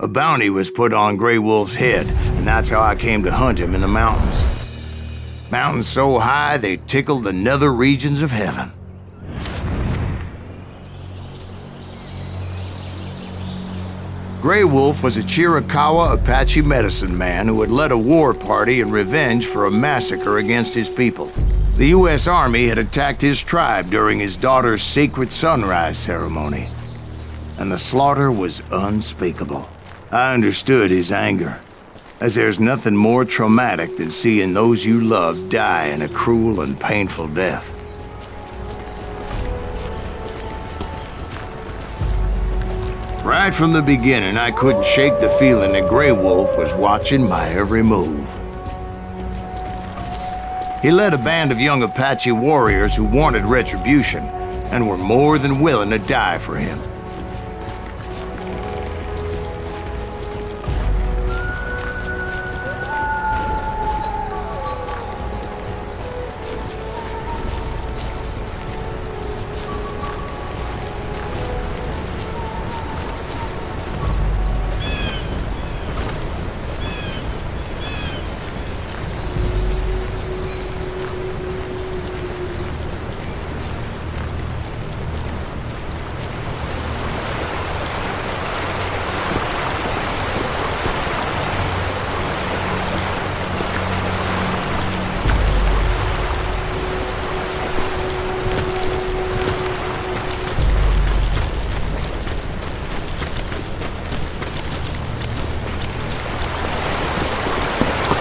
A bounty was put on Grey Wolf's head, and that's how I came to hunt him in the mountains. Mountains so high they tickled the nether regions of heaven. Grey Wolf was a Chiricahua Apache medicine man who had led a war party in revenge for a massacre against his people. The U.S. Army had attacked his tribe during his daughter's sacred sunrise ceremony, and the slaughter was unspeakable. I understood his anger, as there's nothing more traumatic than seeing those you love die in a cruel and painful death. Right from the beginning, I couldn't shake the feeling that Grey Wolf was watching my every move. He led a band of young Apache warriors who wanted retribution and were more than willing to die for him.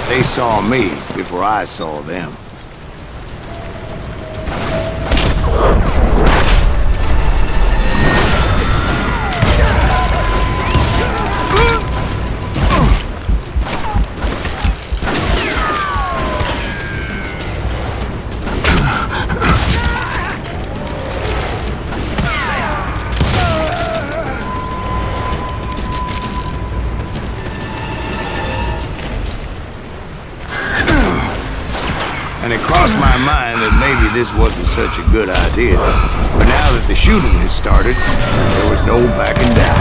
They saw me before I saw them. And it crossed my mind that maybe this wasn't such a good idea. But now that the shooting had started, there was no backing down.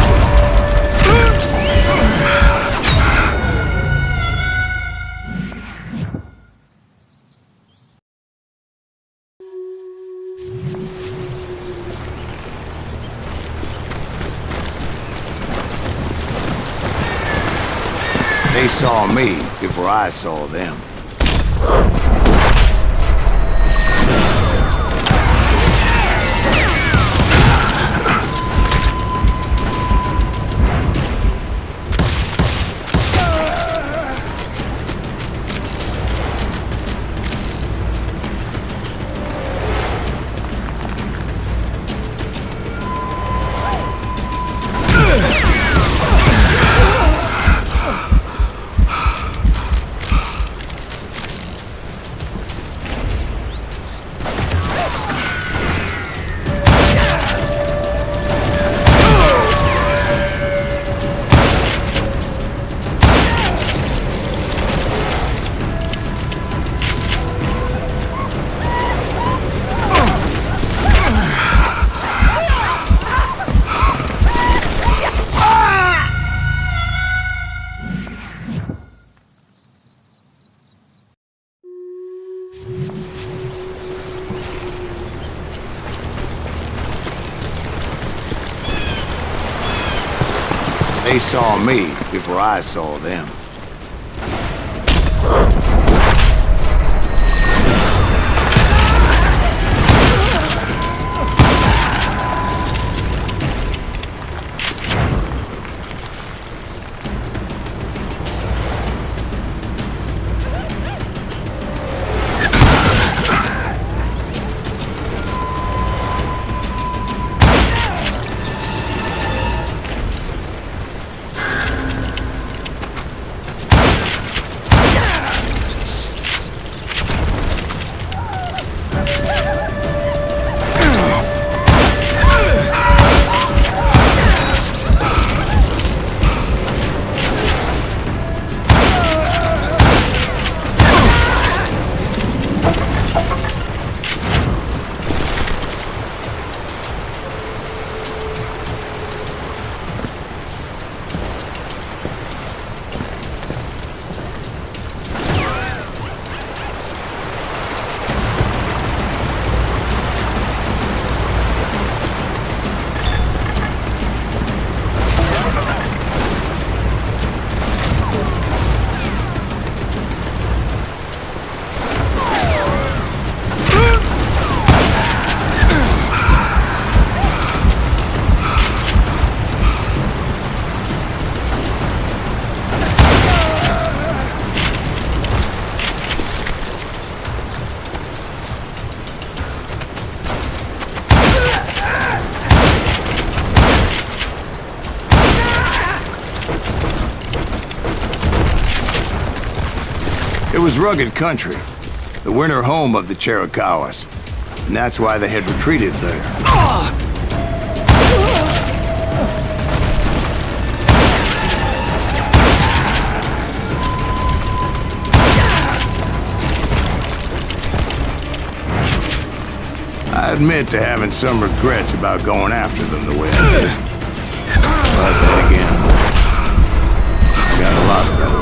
They saw me before I saw them. They saw me before I saw them. was rugged country, the winter home of the Chiricahuas, and that's why they had retreated there. I admit to having some regrets about going after them the way I did. But then again, got a lot of those.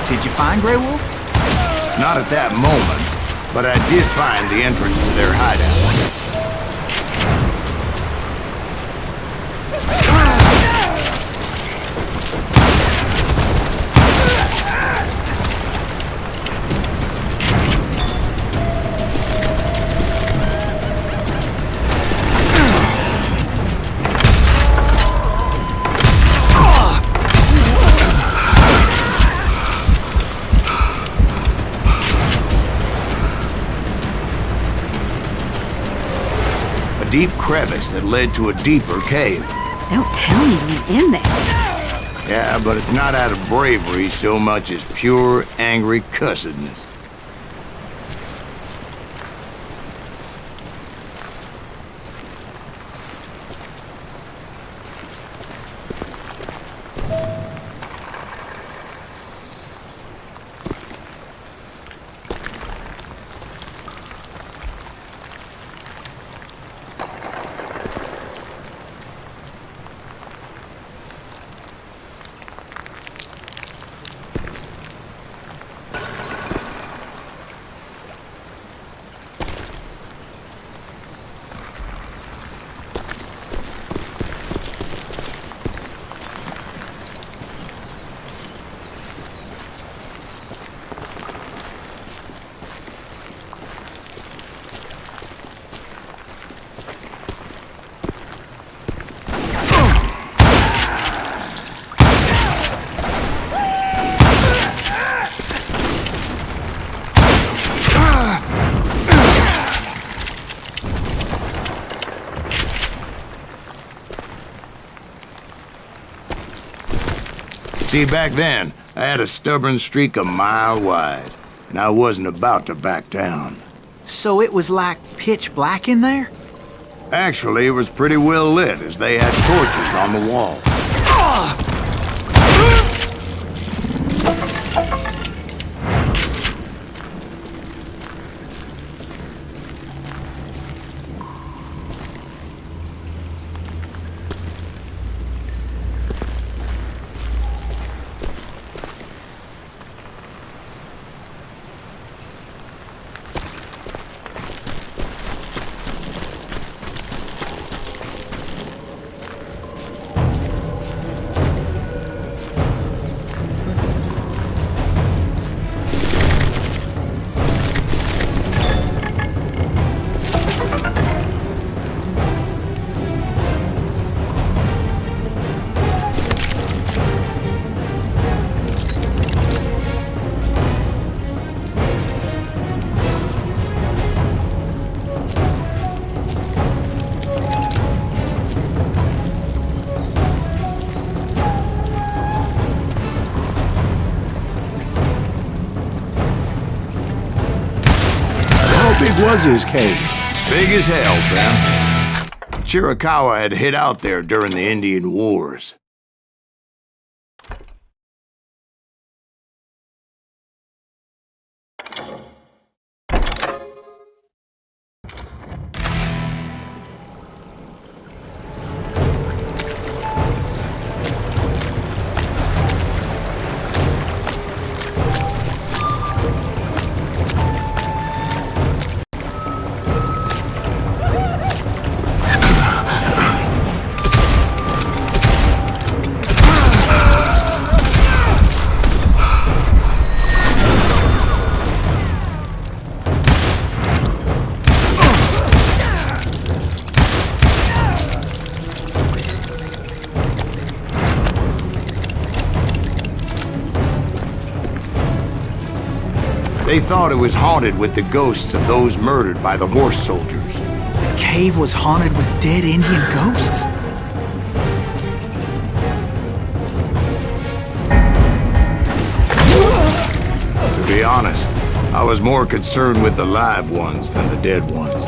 Did you find Grey Wolf? Not at that moment, but I did find the entrance to their hideout. Deep crevice that led to a deeper cave. Don't tell me you went in there. Yeah, but it's not out of bravery so much as pure, angry cussedness. See, back then, I had a stubborn streak a mile wide, and I wasn't about to back down. So it was like pitch black in there? Actually, it was pretty well lit, as they had torches on the wall. was his cave? Big as hell, Ben. Chiricahua had hid out there during the Indian Wars. They thought it was haunted with the ghosts of those murdered by the horse soldiers. The cave was haunted with dead Indian ghosts? To be honest, I was more concerned with the live ones than the dead ones.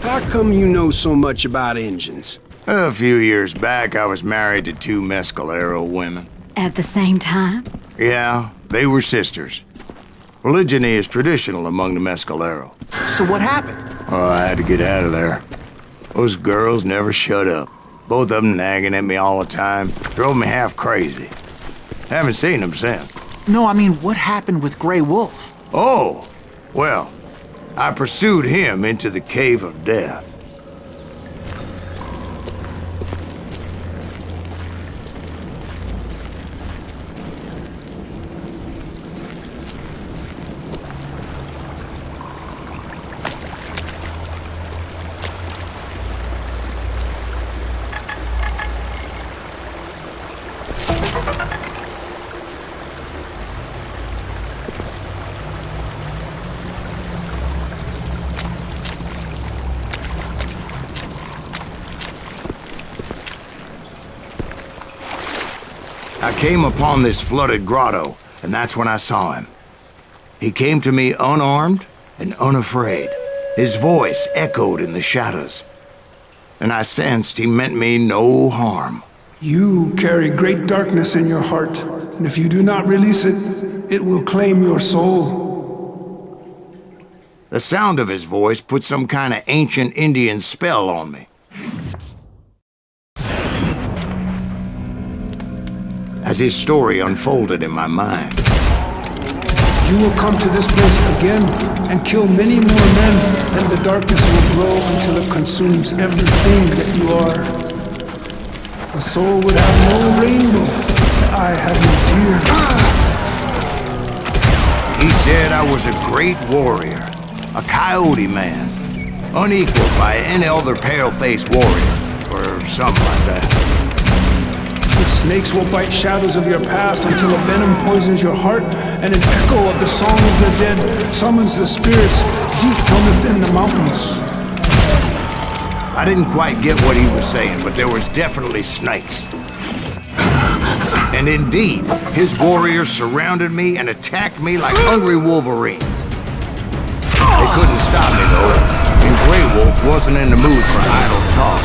How come you know so much about engines? A few years back, I was married to two Mescalero women. At the same time? Yeah, they were sisters. Polygyny is traditional among the Mescalero. So what happened? Oh, I had to get out of there. Those girls never shut up. Both of them nagging at me all the time. Drove me half crazy. Haven't seen them since. No, I mean, what happened with Grey Wolf? Oh, well, I pursued him into the Cave of Death. I came upon this flooded grotto, and that's when I saw him. He came to me unarmed and unafraid. His voice echoed in the shadows, and I sensed he meant me no harm. You carry great darkness in your heart, and if you do not release it, it will claim your soul. The sound of his voice put some kind of ancient Indian spell on me. As his story unfolded in my mind, You will come to this place again and kill many more men, and the darkness will grow until it consumes everything that you are. The soul would have no rainbow, the eye have no tears. he said I was a great warrior, a coyote man, unequaled by any other pale-faced warrior, or something like that. The snakes will bite shadows of your past until a venom poisons your heart, and an echo of the song of the dead summons the spirits deep from within the mountains. I didn't quite get what he was saying, but there was definitely snakes. And indeed, his warriors surrounded me and attacked me like hungry wolverines. They couldn't stop me, though, and Grey Wolf wasn't in the mood for idle talk.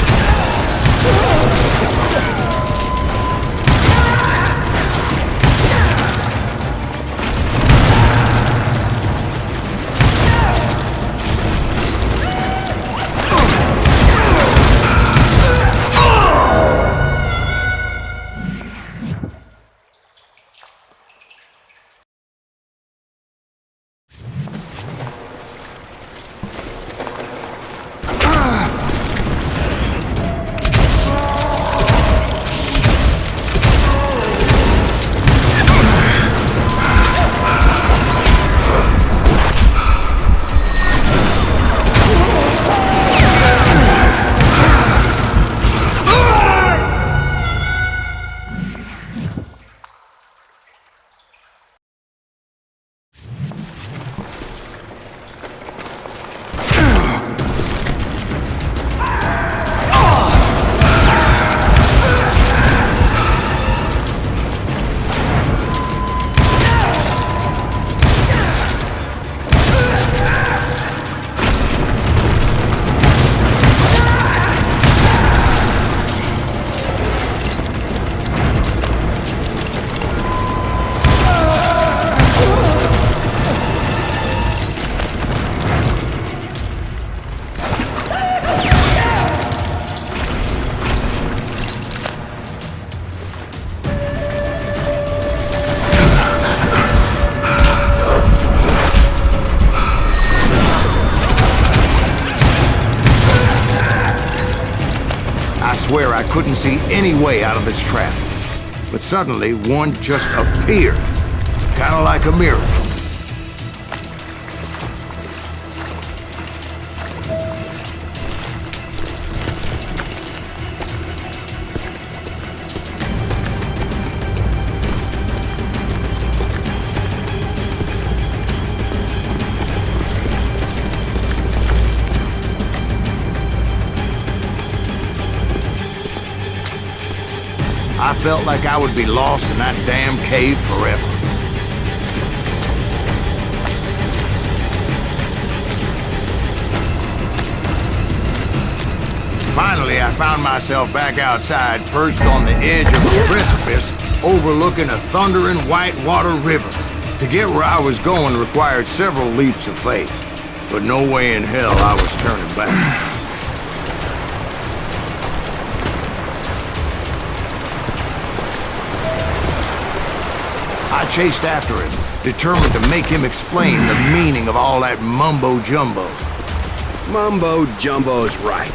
I swear I couldn't see any way out of this trap. But suddenly, one just appeared. Kind of like a miracle. I felt like I would be lost in that damn cave forever. Finally, I found myself back outside, perched on the edge of a precipice, overlooking a thundering whitewater river. To get where I was going required several leaps of faith, but no way in hell I was turning back. I chased after him, determined to make him explain the meaning of all that mumbo-jumbo. Mumbo-jumbo's right.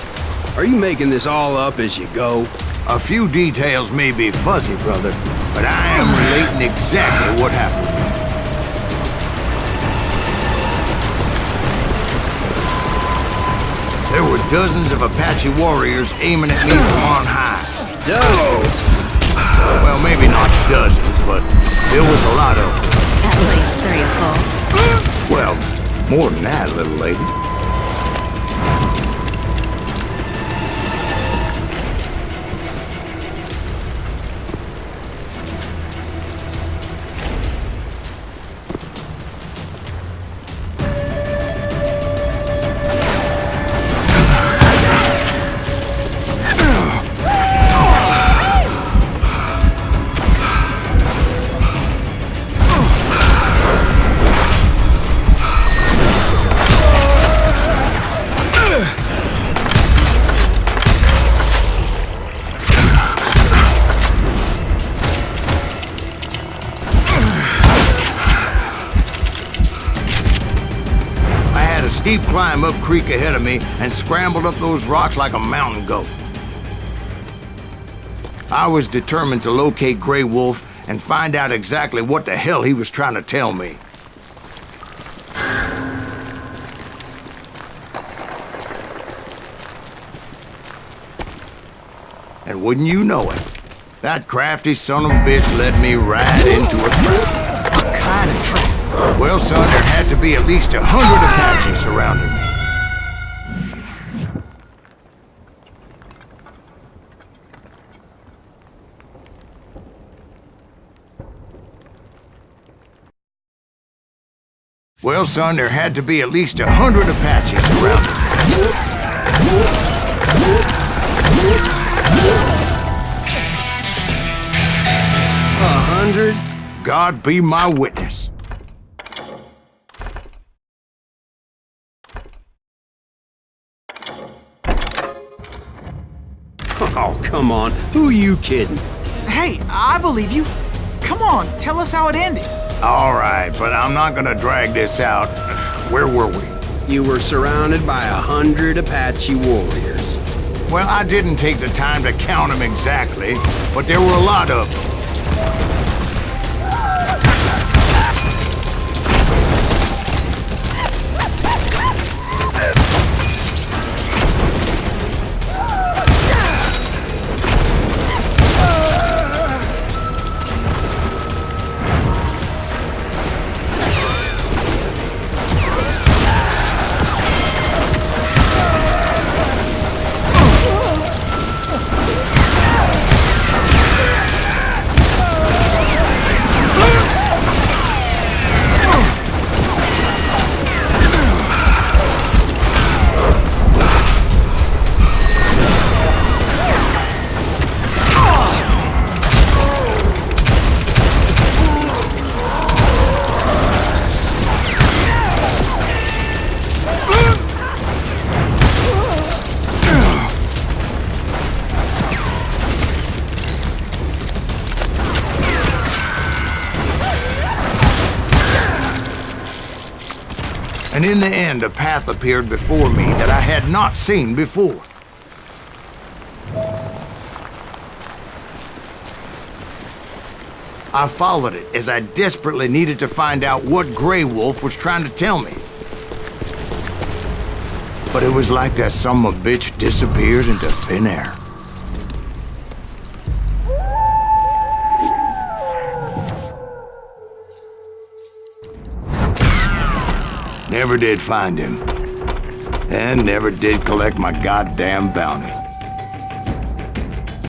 Are you making this all up as you go? A few details may be fuzzy, brother, but I am relating exactly what happened. There were dozens of Apache warriors aiming at me from on high. Dozens? Well, maybe not dozens, but there was a lot of them. At least 3 or 4. Well, more than that, little lady. steep climb up creek ahead of me and scrambled up those rocks like a mountain goat. I was determined to locate Grey Wolf and find out exactly what the hell he was trying to tell me. And wouldn't you know it, that crafty son of a bitch led me right into a trap. What kind of trap? Well, son, there had to be at least 100 Apaches surrounding me. Well, son, there had to be at least 100 Apaches surrounding me. 100? God be my witness. Oh, come on. Who are you kidding? Hey, I believe you. Come on, tell us how it ended. All right, but I'm not gonna drag this out. Where were we? You were surrounded by 100 Apache warriors. Well, I didn't take the time to count them exactly, but there were a lot of them. And in the end, a path appeared before me that I had not seen before. I followed it as I desperately needed to find out what Grey Wolf was trying to tell me. But it was like that son of a bitch disappeared into thin air. Never did find him. And never did collect my goddamn bounty.